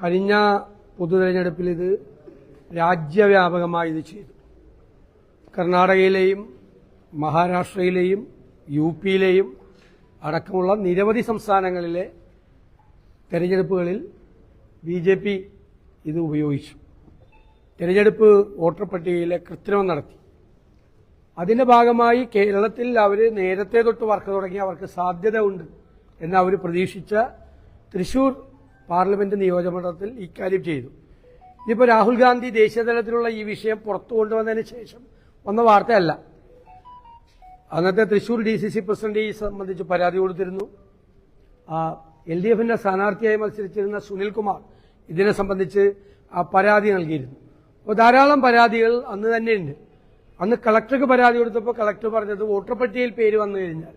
കഴിഞ്ഞ പൊതുതെരഞ്ഞെടുപ്പിൽ ഇത് രാജ്യവ്യാപകമായി ഇത് ചെയ്തു. കർണാടകയിലെയും മഹാരാഷ്ട്രയിലെയും യുപിയിലെയും അടക്കമുള്ള നിരവധി സംസ്ഥാനങ്ങളിലെ തെരഞ്ഞെടുപ്പുകളിൽ ബിജെപി ഇത് ഉപയോഗിച്ചു. തെരഞ്ഞെടുപ്പ് വോട്ടർ പട്ടികയിലെ കൃത്രിമം നടത്തി. അതിന്റെ ഭാഗമായി കേരളത്തിൽ അവർ നേരത്തെ തൊട്ട് വർക്ക് തുടങ്ങി, അവർക്ക് സാധ്യത ഉണ്ട് എന്ന് അവർ പ്രതീക്ഷിച്ച തൃശൂർ പാർലമെന്റ് നിയോജകമണ്ഡലത്തിൽ ഇക്കാര്യം ചെയ്തു. ഇതിപ്പോൾ രാഹുൽ ഗാന്ധി ദേശീയതലത്തിലുള്ള ഈ വിഷയം പുറത്തു കൊണ്ടുവന്നതിന് ശേഷം വന്ന വാർത്തയല്ല. അന്നത്തെ തൃശൂർ DCC പ്രസിഡന്റ് ഈ സംബന്ധിച്ച് പരാതി കൊടുത്തിരുന്നു. LDFന്റെ സ്ഥാനാർത്ഥിയായി മത്സരിച്ചിരുന്ന സുനിൽകുമാർ ഇതിനെ സംബന്ധിച്ച് പരാതി നൽകിയിരുന്നു. അപ്പോൾ ധാരാളം പരാതികൾ അന്ന് തന്നെയുണ്ട്. അന്ന് കളക്ടർക്ക് പരാതി കൊടുത്തപ്പോൾ കളക്ടർ പറഞ്ഞത് വോട്ടർ പട്ടികയിൽ പേര് വന്നു കഴിഞ്ഞാൽ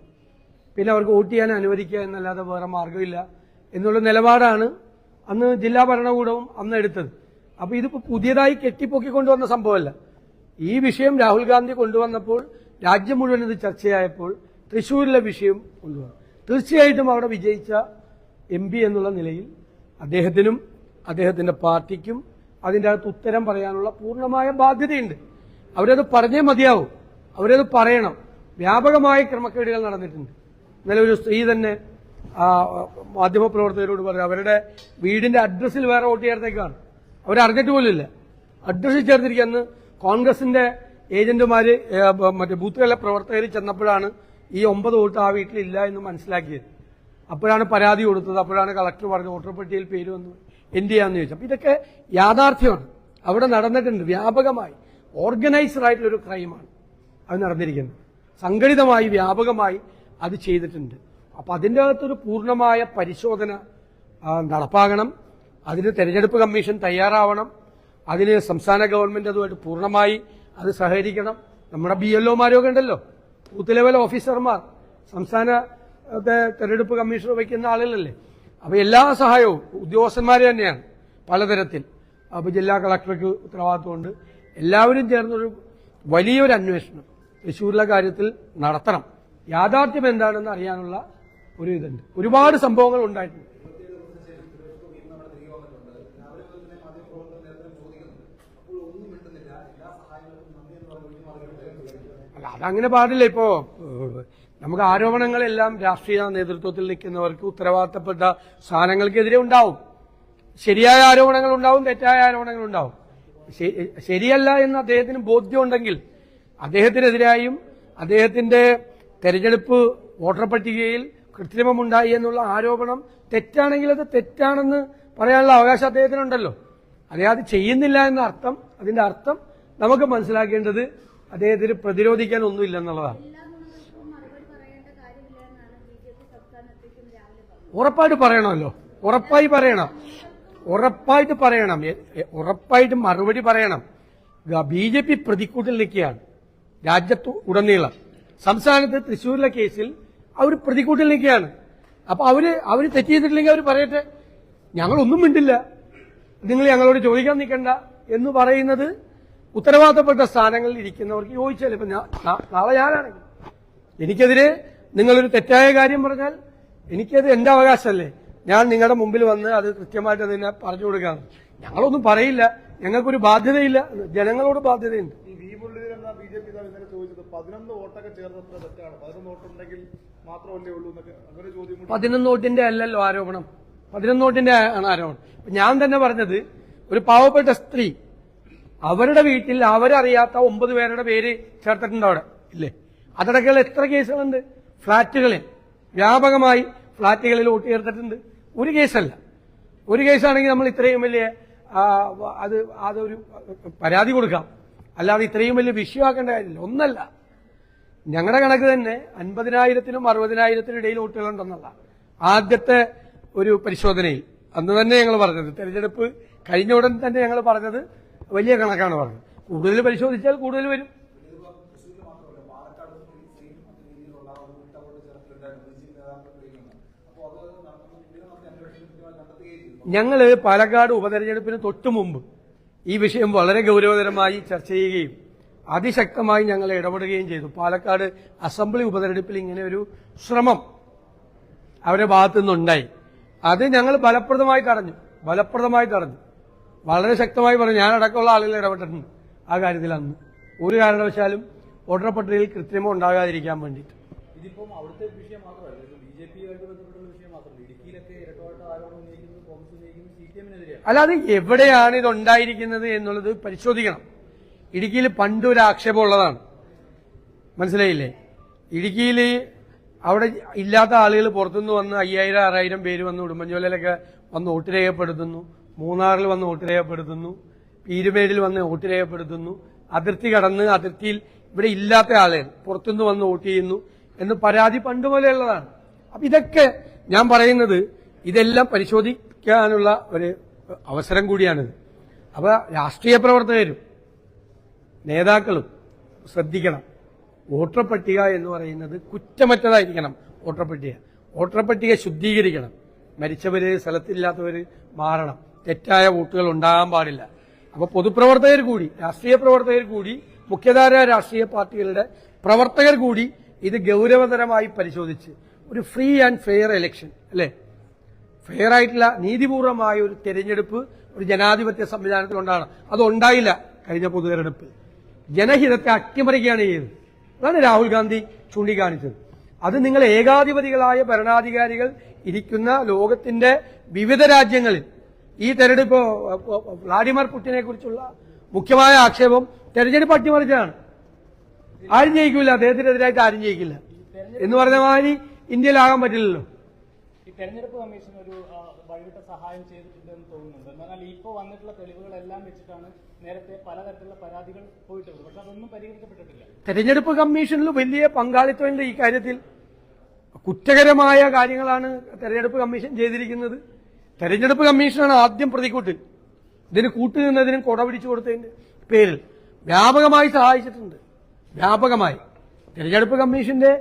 പിന്നെ അവർക്ക് വോട്ട് ചെയ്യാൻ അനുവദിക്കുക എന്നല്ലാതെ വേറെ മാർഗമില്ല എന്നുള്ള നിലപാടാണ് അന്ന് ജില്ലാ ഭരണകൂടവും അന്ന് എടുത്തത്. അപ്പോൾ ഇതിപ്പോൾ പുതിയതായി കെട്ടിപ്പൊക്കിക്കൊണ്ടുവന്ന സംഭവമല്ല. ഈ വിഷയം രാഹുൽ ഗാന്ധി കൊണ്ടുവന്നപ്പോൾ രാജ്യം മുഴുവൻ ഇത് ചർച്ചയായപ്പോൾ തൃശ്ശൂരിലെ വിഷയം കൊണ്ടുവന്നു. തീർച്ചയായിട്ടും അവിടെ വിജയിച്ച MP എന്നുള്ള നിലയിൽ അദ്ദേഹത്തിനും അദ്ദേഹത്തിന്റെ പാർട്ടിക്കും അതിൻ്റെ അകത്ത് ഉത്തരം പറയാനുള്ള പൂർണ്ണമായ ബാധ്യതയുണ്ട്. അവരത് പറഞ്ഞേ മതിയാവും, അവരത് പറയണം. വ്യാപകമായ ക്രമക്കേടുകൾ നടന്നിട്ടുണ്ട്. ഇന്നലെ ഒരു സ്ത്രീ തന്നെ മാധ്യമപ്രവർത്തകരോട് പറഞ്ഞു അവരുടെ വീടിന്റെ അഡ്രസ്സിൽ വേറെ വോട്ട് ചേർത്തേക്കാണ്. അവരറിഞ്ഞിട്ട് പോലുമില്ല, അഡ്രസ്സിൽ ചേർത്തിരിക്കുകയെന്ന് കോൺഗ്രസിന്റെ ഏജന്റുമാര് മറ്റേ ബൂത്തുകളിലെ പ്രവർത്തകർ ചെന്നപ്പോഴാണ് ഈ 9 വോട്ട് ആ വീട്ടിലില്ല എന്ന് മനസ്സിലാക്കിയത്. അപ്പോഴാണ് പരാതി കൊടുത്തത്. അപ്പോഴാണ് കളക്ടർ പറഞ്ഞു വോട്ടർ പട്ടികയിൽ പേര് വന്നു, എന്ത് ചെയ്യാന്ന് ചോദിച്ചു. അപ്പൊ ഇതൊക്കെ യാഥാർത്ഥ്യമാണ്, അവിടെ നടന്നിട്ടുണ്ട്. വ്യാപകമായി ഓർഗനൈസ്ഡ് ആയിട്ടുള്ളൊരു ക്രൈമാണ് അത് നടന്നിരിക്കുന്നത്. സംഘടിതമായി വ്യാപകമായി അത് ചെയ്തിട്ടുണ്ട്. അപ്പൊ അതിൻ്റെ അകത്തൊരു പൂർണ്ണമായ പരിശോധന നടപ്പാകണം. അതിന് തെരഞ്ഞെടുപ്പ് കമ്മീഷൻ തയ്യാറാവണം. അതിന് സംസ്ഥാന ഗവൺമെന്റ് അതുമായിട്ട് പൂർണ്ണമായി അത് സഹകരിക്കണം. നമ്മുടെ BLOമാരൊക്കെ ഉണ്ടല്ലോ, ബൂത്ത് ലെവൽ ഓഫീസർമാർ, സംസ്ഥാന തെരഞ്ഞെടുപ്പ് കമ്മീഷണർ വയ്ക്കുന്ന ആളുകളല്ലേ. അപ്പൊ എല്ലാ സഹായവും ഉദ്യോഗസ്ഥന്മാർ തന്നെയാണ് പലതരത്തിൽ. അപ്പൊ ജില്ലാ കളക്ടർക്ക് ഉത്തരവാദിത്വമുണ്ട്. എല്ലാവരും ചേർന്നൊരു വലിയൊരു അന്വേഷണം തൃശ്ശൂരിലെ കാര്യത്തിൽ നടത്തണം. യാഥാർത്ഥ്യം എന്താണെന്ന് അറിയാനുള്ള ഒരു ഇതുണ്ട്. ഒരുപാട് സംഭവങ്ങൾ ഉണ്ടായിട്ടുണ്ട്. അല്ല, അതങ്ങനെ പാടില്ല. ഇപ്പോ നമുക്ക് ആരോപണങ്ങളെല്ലാം രാഷ്ട്രീയ നേതൃത്വത്തിൽ നിൽക്കുന്നവർക്ക് ഉത്തരവാദിത്തപ്പെട്ട സ്ഥാനങ്ങൾക്കെതിരെ ഉണ്ടാവും. ശരിയായ ആരോപണങ്ങൾ ഉണ്ടാവും, തെറ്റായ ആരോപണങ്ങൾ ഉണ്ടാവും. ശരിയല്ല എന്ന് അദ്ദേഹത്തിന് ബോധ്യമുണ്ടെങ്കിൽ അദ്ദേഹത്തിനെതിരായും അദ്ദേഹത്തിന്റെ തെരഞ്ഞെടുപ്പ് വോട്ടർ പട്ടികയിൽ കൃത്രിമമുണ്ടായി എന്നുള്ള ആരോപണം തെറ്റാണെങ്കിൽ അത് തെറ്റാണെന്ന് പറയാനുള്ള അവകാശം അദ്ദേഹത്തിനുണ്ടല്ലോ. അദ്ദേഹം അത് ചെയ്യുന്നില്ല എന്ന അർത്ഥം, അതിന്റെ അർത്ഥം നമുക്ക് മനസ്സിലാക്കേണ്ടത് അദ്ദേഹത്തിന് പ്രതിരോധിക്കാൻ ഒന്നുമില്ലെന്നുള്ളതാണ്. ഉറപ്പായിട്ട് പറയണമല്ലോ, ഉറപ്പായിട്ട് മറുപടി പറയണം. BJP പ്രതിക്കൂട്ടിൽ നിൽക്കുകയാണ് രാജ്യത്ത് ഉടനീളം. സംസ്ഥാനത്ത് തൃശ്ശൂരിലെ കേസിൽ അവർ പ്രതിക്കൂട്ടിൽ നിൽക്കുകയാണ്. അപ്പൊ അവര് തെറ്റ് ചെയ്തിട്ടില്ലെങ്കിൽ അവർ പറയട്ടെ, ഞങ്ങളൊന്നും മിണ്ടില്ല, നിങ്ങൾ ഞങ്ങളോട് ചോദിക്കാൻ നിൽക്കണ്ട എന്ന് പറയുന്നത് ഉത്തരവാദിത്തപ്പെട്ട സ്ഥാനങ്ങളിൽ ഇരിക്കുന്നവർക്ക് യോജിച്ചാൽ. ഇപ്പൊ നാളെ ഞാനാണെങ്കിൽ എനിക്കെതിരെ നിങ്ങളൊരു തെറ്റായ കാര്യം പറഞ്ഞാൽ എനിക്കത് എന്റെ അവകാശമല്ലേ. ഞാൻ നിങ്ങളുടെ മുമ്പിൽ വന്ന് അത് കൃത്യമായിട്ട് അതിനെ പറഞ്ഞു കൊടുക്കാം. ഞങ്ങളൊന്നും പറയില്ല, ഞങ്ങൾക്കൊരു ബാധ്യതയില്ല, ജനങ്ങളോട് ബാധ്യതയുണ്ട്. 11 വോട്ടിന്റെ അല്ലല്ലോ ആരോപണം, 11 വോട്ടിന്റെ ആണ് ആരോപണം. ഞാൻ തന്നെ പറഞ്ഞത് ഒരു പാവപ്പെട്ട സ്ത്രീ അവരുടെ വീട്ടിൽ അവരറിയാത്ത 9 പേരുടെ പേര് ചേർത്തിട്ടുണ്ട് അവിടെ ഇല്ലേ. അതടക്കമുള്ള എത്ര കേസുകളുണ്ട്. ഫ്ളാറ്റുകളിൽ വ്യാപകമായി ഫ്ളാറ്റുകളിൽ വോട്ട് ചേർത്തിട്ടുണ്ട്. ഒരു കേസല്ല, ഒരു കേസാണെങ്കിൽ നമ്മൾ ഇത്രയും വലിയ അതൊരു പരാതി കൊടുക്കാം, അല്ലാതെ ഇത്രയും വലിയ വിഷയമാക്കേണ്ട കാര്യമില്ല. ഒന്നല്ല, ഞങ്ങളുടെ കണക്ക് തന്നെ 50,000-നും 60,000-നും ഇടയിൽ വോട്ടുകളുണ്ടെന്നുള്ള ആദ്യത്തെ ഒരു പരിശോധനയിൽ അന്ന് തന്നെ ഞങ്ങൾ പറഞ്ഞത്, തെരഞ്ഞെടുപ്പ് കഴിഞ്ഞ ഉടൻ തന്നെ ഞങ്ങൾ പറഞ്ഞത് വലിയ കണക്കാണ് പറഞ്ഞത്. കൂടുതൽ പരിശോധിച്ചാൽ കൂടുതൽ വരും. ഞങ്ങള് പാലക്കാട് ഉപതെരഞ്ഞെടുപ്പിന് തൊട്ടു മുമ്പ് ഈ വിഷയം വളരെ ഗൗരവതരമായി ചർച്ച ചെയ്യുകയും അതിശക്തമായി ഞങ്ങൾ ഇടപെടുകയും ചെയ്തു. പാലക്കാട് അസംബ്ലി ഉപതെരഞ്ഞെടുപ്പിൽ ഇങ്ങനെ ഒരു ശ്രമം അവരുടെ ഭാഗത്തു നിന്നുണ്ടായി. അത് ഞങ്ങൾ ഫലപ്രദമായി തടഞ്ഞു. ഫലപ്രദമായി തടഞ്ഞു. വളരെ ശക്തമായി പറഞ്ഞു. ഞാനടക്കമുള്ള ആളുകൾ ഇടപെട്ടിട്ടുണ്ട് ആ കാര്യത്തിൽ. അന്ന് ഒരു കാരണവശാലും വോട്ടർ പട്ടികയിൽ കൃത്രിമം ഉണ്ടാകാതിരിക്കാൻ വേണ്ടിയിട്ട്. ഇതിപ്പം അവിടുത്തെ വിഷയം മാത്രമല്ല, ബിജെപിയുമായിട്ട് ബന്ധപ്പെട്ടുള്ള വിഷയം മാത്രമല്ല. ഇടുക്കിയിലൊക്കെ ഇരട്ടോട്ട് ആരോപണം ഉന്നയിക്കുന്നത് കോൺഗ്രസ് ഉന്നയിക്കുന്നത് CPM-നെതിരെയാണ്. അല്ലാതെ എവിടെയാണ് ഇത് ഉണ്ടായിരിക്കുന്നത് എന്നുള്ളത് പരിശോധിക്കണം. ഇടുക്കിയിൽ പണ്ടൊരു ആക്ഷേപം ഉള്ളതാണ്, മനസ്സിലായില്ലേ? ഇടുക്കിയിൽ അവിടെ ഇല്ലാത്ത ആളുകൾ പുറത്തുനിന്ന് വന്ന് 5000-6000 പേര് വന്ന് ഉടുമ്പൻചോലയിലൊക്കെ വന്ന് വോട്ട് രേഖപ്പെടുത്തുന്നു, മൂന്നാറിൽ വന്ന് വോട്ട് രേഖപ്പെടുത്തുന്നു, പീരുമേടിൽ വന്ന് വോട്ട് രേഖപ്പെടുത്തുന്നു, അതിർത്തി കടന്ന് അതിർത്തിയിൽ ഇവിടെ ഇല്ലാത്ത ആളുകൾ പുറത്തുനിന്ന് വന്ന് വോട്ട് ചെയ്യുന്നു എന്ന് പരാതി പണ്ടുപോലെയുള്ളതാണ്. അപ്പൊ ഇതൊക്കെ ഞാൻ പറയുന്നത് ഇതെല്ലാം പരിശോധിക്കാനുള്ള ഒരു അവസരം കൂടിയാണിത്. അപ്പൊ രാഷ്ട്രീയ പ്രവർത്തകരും നേതാക്കളും ശ്രദ്ധിക്കണം. വോട്ടർ പട്ടിക എന്ന് പറയുന്നത് കുറ്റമറ്റതായിരിക്കണം. വോട്ടർ പട്ടിക ശുദ്ധീകരിക്കണം. മരിച്ചവര്, സ്ഥലത്തില്ലാത്തവര് മാറണം. തെറ്റായ വോട്ടുകൾ ഉണ്ടാകാൻ പാടില്ല. അപ്പൊ പൊതുപ്രവർത്തകർ കൂടി, രാഷ്ട്രീയ പ്രവർത്തകർ കൂടി, മുഖ്യധാര രാഷ്ട്രീയ പാർട്ടികളുടെ പ്രവർത്തകർ കൂടി ഇത് ഗൌരവതരമായി പരിശോധിച്ച് ഒരു ഫ്രീ ആൻഡ് ഫെയർ ഇലക്ഷൻ, അല്ലെ, ഫെയർ ആയിട്ടുള്ള നീതിപൂർവമായ ഒരു തെരഞ്ഞെടുപ്പ് ഒരു ജനാധിപത്യ സംവിധാനത്തിൽ ഉണ്ടാകണം. അതുണ്ടായില്ല കഴിഞ്ഞ പൊതു തെരഞ്ഞെടുപ്പിൽ. ജനഹിതത്തെ അട്ടിമറിക്കുകയാണ് ചെയ്തത്. അതാണ് രാഹുൽ ഗാന്ധി ചൂണ്ടിക്കാണിച്ചത്. അത് നിങ്ങൾ ഏകാധിപതികളായ ഭരണാധികാരികൾ ഇരിക്കുന്ന ലോകത്തിന്റെ വിവിധ രാജ്യങ്ങളിൽ ഈ തെരഞ്ഞെടുപ്പ് വ്ളാഡിമിർ പുടിനെ കുറിച്ചുള്ള മുഖ്യമായ ആക്ഷേപം തെരഞ്ഞെടുപ്പ് അട്ടിമറിച്ചാണ്. ആരും ജയിക്കില്ല, അദ്ദേഹത്തിനെതിരായിട്ട് ആരും ജയിക്കില്ല എന്ന് പറഞ്ഞ മാതിരി ഇന്ത്യയിലാകാൻ പറ്റില്ലല്ലോ. ഈ തെരഞ്ഞെടുപ്പ് കമ്മീഷൻ ഒരു വഴിവിട്ട സഹായം ചെയ്തിട്ടുണ്ടെന്ന് തോന്നുന്നുണ്ട്. എന്നാൽ ഇപ്പോൾ വന്നിട്ടുള്ള തെളിവുകളെല്ലാം വെച്ചിട്ടാണ് നേരത്തെ പലതരത്തിലുള്ള പരാതികൾ പോയിട്ടുള്ളത്. പക്ഷെ അതൊന്നും പരിഹരിക്കപ്പെട്ടിട്ടില്ല. തെരഞ്ഞെടുപ്പ് കമ്മീഷനിൽ വലിയ പങ്കാളിത്തമുണ്ട് ഈ കാര്യത്തിൽ. കുറ്റകരമായ കാര്യങ്ങളാണ് തെരഞ്ഞെടുപ്പ് കമ്മീഷൻ ചെയ്തിരിക്കുന്നത്. തെരഞ്ഞെടുപ്പ് കമ്മീഷനാണ് ആദ്യം പ്രതിക്കൂട്ട്. ഇതിന് കൂട്ടുനിന്നതിനും കൊട പിടിച്ചു കൊടുത്തതിന്റെ പേരിൽ വ്യാപകമായി സഹായിച്ചിട്ടുണ്ട്. വ്യാപകമായി തെരഞ്ഞെടുപ്പ് കമ്മീഷന്റെ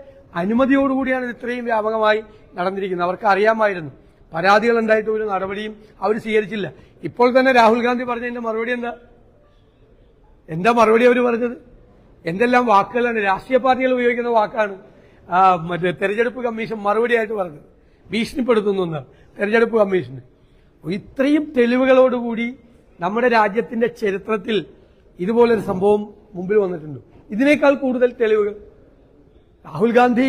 അനുമതിയോടുകൂടിയാണ് ഇത് ഇത്രയും വ്യാപകമായി നടന്നിരിക്കുന്നത്. അവർക്ക് അറിയാമായിരുന്നു. പരാതികൾ ഉണ്ടായിട്ട് ഒരു നടപടിയും അവർ സ്വീകരിച്ചില്ല. ഇപ്പോൾ തന്നെ രാഹുൽ ഗാന്ധി പറഞ്ഞതിന്റെ മറുപടി എന്താ മറുപടി അവർ പറഞ്ഞത്? എന്തെല്ലാം വാക്കുകളാണ് രാഷ്ട്രീയ പാർട്ടികൾ ഉപയോഗിക്കുന്ന വാക്കാണ് മറ്റേ തെരഞ്ഞെടുപ്പ് കമ്മീഷൻ മറുപടിയായിട്ട് പറഞ്ഞത്. ഭീഷണിപ്പെടുത്തുന്നു എന്നാണ് തെരഞ്ഞെടുപ്പ് കമ്മീഷന്. ഇത്രയും തെളിവുകളോടുകൂടി നമ്മുടെ രാജ്യത്തിന്റെ ചരിത്രത്തിൽ ഇതുപോലൊരു സംഭവം മുമ്പിൽ വന്നിട്ടുണ്ട്. ഇതിനേക്കാൾ കൂടുതൽ തെളിവുകൾ രാഹുൽ ഗാന്ധി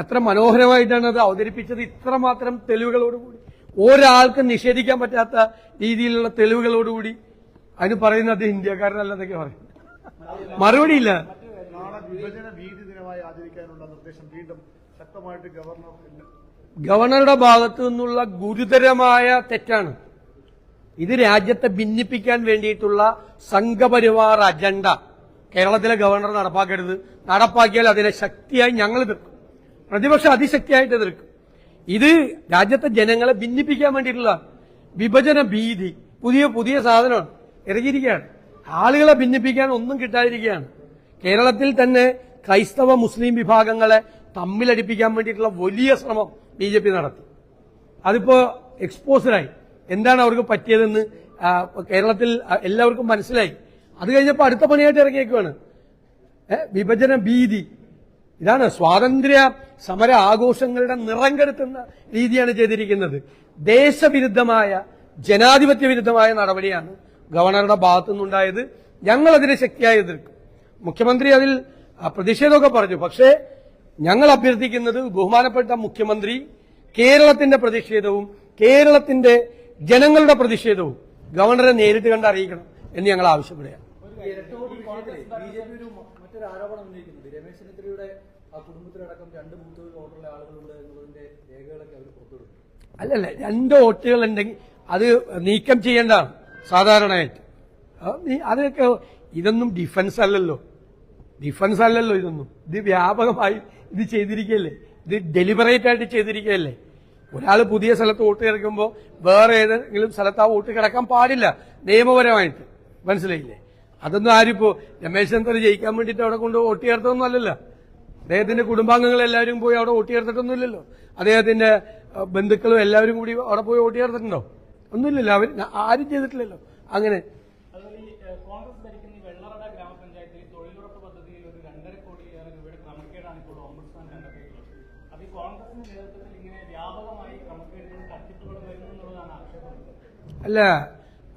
എത്ര മനോഹരമായിട്ടാണ് അത് അവതരിപ്പിച്ചത്. ഇത്രമാത്രം തെളിവുകളോടുകൂടി, ഒരാൾക്ക് നിഷേധിക്കാൻ പറ്റാത്ത രീതിയിലുള്ള തെളിവുകളോടുകൂടി അതിന് പറയുന്നത് അത് ഇന്ത്യക്കാരനല്ലെന്നൊക്കെ പറയും. മറുപടിയില്ല. വിഭജന ഭീതി ദിനമായി ആചരിക്കാനുള്ള നിർദ്ദേശം വീണ്ടും ശക്തമായിട്ട് ഗവർണറുടെ ഭാഗത്തു നിന്നുള്ള ഗുരുതരമായ തെറ്റാണ്. ഇത് രാജ്യത്തെ ഭിന്നിപ്പിക്കാൻ വേണ്ടിയിട്ടുള്ള സംഘപരിവാർ അജണ്ട കേരളത്തിലെ ഗവർണർ നടപ്പാക്കരുത്. നടപ്പാക്കിയാൽ അതിനെ ശക്തിയായി ഞങ്ങൾ എതിർക്കും. പ്രതിപക്ഷം അതിശക്തിയായിട്ട് എതിർക്കും. ഇത് രാജ്യത്തെ ജനങ്ങളെ ഭിന്നിപ്പിക്കാൻ വേണ്ടിയിട്ടുള്ള വിഭജന ഭീതി പുതിയ സാധനമാണ് ഇറങ്ങിയിരിക്കുകയാണ്. ആളുകളെ ഭിന്നിപ്പിക്കാൻ ഒന്നും കിട്ടാതിരിക്കുകയാണ്. കേരളത്തിൽ തന്നെ ക്രൈസ്തവ മുസ്ലിം വിഭാഗങ്ങളെ തമ്മിലടിപ്പിക്കാൻ വേണ്ടിയിട്ടുള്ള വലിയ ശ്രമം BJP നടത്തി. അതിപ്പോ എക്സ്പോസ്ഡായി. എന്താണ് അവർക്ക് പറ്റിയതെന്ന് കേരളത്തിൽ എല്ലാവർക്കും മനസ്സിലായി. അത് കഴിഞ്ഞപ്പോൾ അടുത്ത പണിയായിട്ട് ഇറങ്ങിയേക്കുവാണ് വിഭജന ഭീതി. ഇതാണ് സ്വാതന്ത്ര്യ സമര ആഘോഷങ്ങളുടെ നിറം കെടുത്തുന്ന രീതിയാണ് ചെയ്തിരിക്കുന്നത്. ദേശവിരുദ്ധമായ ജനാധിപത്യ വിരുദ്ധമായ നടപടിയാണ് ഗവർണറുടെ ഭാഗത്തുനിന്നുണ്ടായത്. ഞങ്ങൾ അതിനെ ശക്തിയായി എതിർക്കും. മുഖ്യമന്ത്രി അതിൽ പ്രതിഷേധമൊക്കെ പറഞ്ഞു. പക്ഷേ ഞങ്ങൾ അഭ്യർത്ഥിക്കുന്നത് ബഹുമാനപ്പെട്ട മുഖ്യമന്ത്രി കേരളത്തിന്റെ പ്രതിഷേധവും കേരളത്തിന്റെ ജനങ്ങളുടെ പ്രതിഷേധവും ഗവർണറെ നേരിട്ട് കണ്ട് അറിയിക്കണം എന്ന് ഞങ്ങൾ ആവശ്യപ്പെടുകയാണ്. മറ്റൊരു ആരോപണം ഉന്നയിക്കുന്നത് രമേശ് ചെന്നിത്തലയുടെ കുടുംബത്തിലടക്കം 2 ബൂത്തുകളിൽ വോട്ടുള്ള ആളുകളുണ്ട് എന്നുള്ളതിന്റെ രേഖകളൊക്കെ അവർ പുറത്തുവിടും. അല്ലല്ല, 2 വോട്ടുകൾ ഉണ്ടെങ്കിൽ അത് നീക്കം ചെയ്യേണ്ടതാണ് സാധാരണയായിട്ട്. അതൊക്കെ ഇതൊന്നും ഡിഫൻസ് അല്ലല്ലോ ഇതൊന്നും. ഇത് വ്യാപകമായി ഇത് ചെയ്തിരിക്കുകയല്ലേ. ഇത് ഡെലിബറേറ്റ് ആയിട്ട് ചെയ്തിരിക്കുകയല്ലേ. ഒരാൾ പുതിയ സ്ഥലത്ത് വോട്ട് കിടക്കുമ്പോൾ വേറെ ഏതെങ്കിലും സ്ഥലത്ത് ആ വോട്ട് കിടക്കാൻ പാടില്ല നിയമപരമായിട്ട്. മനസ്സിലായില്ലേ? അതൊന്നും ആരിപ്പോ രമേശ് ചെന്നിത്തല ജയിക്കാൻ വേണ്ടിയിട്ട് അവിടെ കൊണ്ട് വോട്ട് ചേർത്തൊന്നും അല്ലല്ലോ. അദ്ദേഹത്തിന്റെ കുടുംബാംഗങ്ങൾ എല്ലാവരും പോയി അവിടെ വോട്ട് ചേർത്തിട്ടൊന്നുമില്ലല്ലോ. അദ്ദേഹത്തിന്റെ ബന്ധുക്കളും എല്ലാവരും കൂടി അവിടെ പോയി വോട്ട് ചേർത്തിട്ടുണ്ടോ? ഒന്നുമില്ലല്ലോ. അവർ ആരും ചെയ്തിട്ടില്ലല്ലോ അങ്ങനെ. കോൺഗ്രസ് ഭരിക്കുന്ന വെള്ളറട ഗ്രാമപഞ്ചായത്തിൽ തൊഴിലുറപ്പ് പദ്ധതിയിൽ ഒരു 2.5 കോടിയേറെ രൂപയുടെ ക്രമക്കേടാണ് ഇപ്പോൾ ഓംബുഡ്സ്മാൻ കണ്ടെത്തിയിട്ടുള്ളത്. അത് ഈ കോൺഗ്രസിന്റെ നേതൃത്വത്തിൽ ഇങ്ങനെ വ്യാപകമായി ക്രമക്കേടുകളും തട്ടിപ്പുകളും വരുന്നു എന്നുള്ളതാണ് ആക്ഷേപം. അല്ല,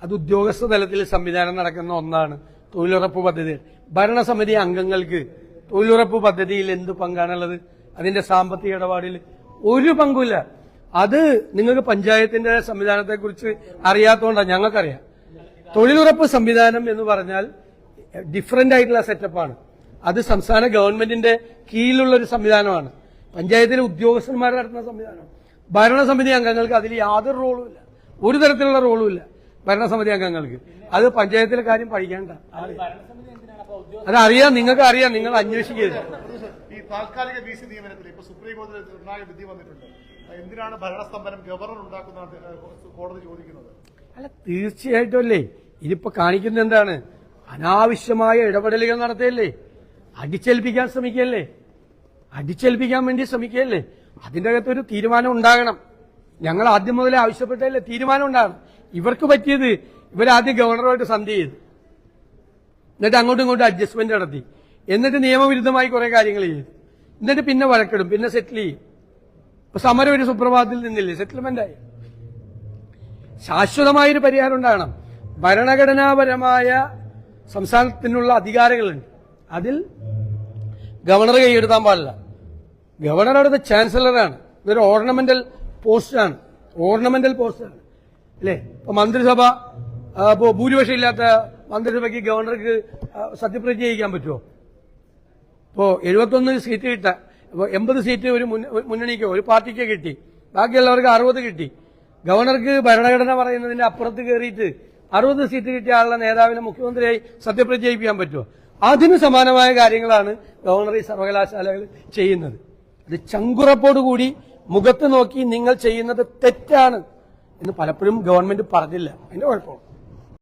അത് ഉദ്യോഗസ്ഥ തലത്തിൽ സംവിധാനം നടക്കുന്ന ഒന്നാണ് തൊഴിലുറപ്പ് പദ്ധതി. ഭരണസമിതി അംഗങ്ങൾക്ക് തൊഴിലുറപ്പ് പദ്ധതിയിൽ എന്ത് പങ്കാണുള്ളത്? അതിന്റെ സാമ്പത്തിക ഇടപാടിൽ ഒരു പങ്കുമില്ല. അത് നിങ്ങൾക്ക് പഞ്ചായത്തിന്റെ സംവിധാനത്തെക്കുറിച്ച് അറിയാത്തതുകൊണ്ടാണ്. ഞങ്ങൾക്കറിയാം. തൊഴിലുറപ്പ് സംവിധാനം എന്ന് പറഞ്ഞാൽ ഡിഫറന്റ് ആയിട്ടുള്ള സെറ്റപ്പാണ്. അത് സംസ്ഥാന ഗവൺമെന്റിന്റെ കീഴിലുള്ള ഒരു സംവിധാനമാണ്. പഞ്ചായത്തിലെ ഉദ്യോഗസ്ഥന്മാർ നടത്തുന്ന സംവിധാനമാണ്. ഭരണസമിതി അംഗങ്ങൾക്ക് അതിൽ യാതൊരു റോളുമില്ല, ഒരു തരത്തിലുള്ള റോളുമില്ല ഭരണസമിതി അംഗങ്ങൾക്ക്. അത് പഞ്ചായത്തിലെ കാര്യം പഠിക്കേണ്ട. അതറിയാം, നിങ്ങൾക്ക് അറിയാം, നിങ്ങൾ അന്വേഷിക്കരുത്. ഈ താൽക്കാലിക ബി സി നിയമനത്തിൽ ഇപ്പൊ സുപ്രീം കോടതി നിർണായക വിധി വന്നിട്ടുണ്ട്. എന്തിനാണ് ഭരണസ്തംഭനം ഗവർണർ ഉണ്ടാക്കുന്നതാണ് കോടതി ചോദിക്കുന്നത്? അല്ല, തീർച്ചയായിട്ടും അല്ലേ. ഇതിപ്പോ കാണിക്കുന്നത് എന്താണ്? അനാവശ്യമായ ഇടപെടലുകൾ നടത്തിയല്ലേ, അടിച്ചേൽപ്പിക്കാൻ ശ്രമിക്കല്ലേ, അടിച്ചേൽപ്പിക്കാൻ വേണ്ടി ശ്രമിക്കല്ലേ. അതിന്റെ അകത്തൊരു തീരുമാനം ഉണ്ടാകണം. ഞങ്ങൾ ആദ്യം മുതലേ ആവശ്യപ്പെട്ടല്ലേ തീരുമാനം ഉണ്ടാകണം. ഇവർക്ക് പറ്റിയത് ഇവരാദ്യം ഗവർണറുമായിട്ട് സന്ധി ചെയ്തു, എന്നിട്ട് അങ്ങോട്ടും ഇങ്ങോട്ടും അഡ്ജസ്റ്റ്മെന്റ് നടത്തി, എന്നിട്ട് നിയമവിരുദ്ധമായി കുറെ കാര്യങ്ങൾ ചെയ്തു, എന്നിട്ട് പിന്നെ വഴക്കിടും, പിന്നെ സെറ്റിൽ ചെയ്യും. ഇപ്പൊ സമരം ഒരു സുപ്രഭാതത്തിൽ നിന്നില്ലേ, സെറ്റിൽമെന്റായി. ശാശ്വതമായൊരു പരിഹാരം ഉണ്ടാകണം. ഭരണഘടനാപരമായ സംസ്ഥാനത്തിനുള്ള അധികാരങ്ങളുണ്ട്. അതിൽ ഗവർണർ കൈയെടുത്താൻ പാടില്ല. ഗവർണർ അവിടുത്തെ ചാൻസലറാണ്. ഇതൊരു ഓർണമെന്റൽ പോസ്റ്റാണ്, അല്ലേ? ഇപ്പൊ മന്ത്രിസഭ ഇപ്പോ ഭൂരിപക്ഷം ഇല്ലാത്ത മന്ത്രിസഭയ്ക്ക് ഗവർണർക്ക് സത്യപ്രതിജ്ഞ ചെയ്യിക്കാൻ പറ്റുമോ? ഇപ്പോ 71 സീറ്റ് കിട്ട, 80 സീറ്റ് ഒരു മുന്നണിക്കോ ഒരു പാർട്ടിക്കോ കിട്ടി, ബാക്കിയുള്ളവർക്ക് 60 കിട്ടി. ഗവർണർക്ക് ഭരണഘടന പറയുന്നതിന്റെ അപ്പുറത്ത് കയറിയിട്ട് 60 സീറ്റ് കിട്ടിയ ആളുടെ നേതാവിനെ മുഖ്യമന്ത്രിയായി സത്യപ്രതിജ്ഞ ചെയ്യിപ്പിക്കാൻ പറ്റുമോ? അതിന് സമാനമായ കാര്യങ്ങളാണ് ഗവർണർ ഈ സർവകലാശാലകൾ ചെയ്യുന്നത്. അത് ചങ്കുറപ്പോടുകൂടി മുഖത്ത് നോക്കി നിങ്ങൾ ചെയ്യുന്നത് തെറ്റാണ് എന്ന് പലപ്പോഴും ഗവൺമെന്റ് പറഞ്ഞില്ല. അതിന്റെ കുഴപ്പമാണ്.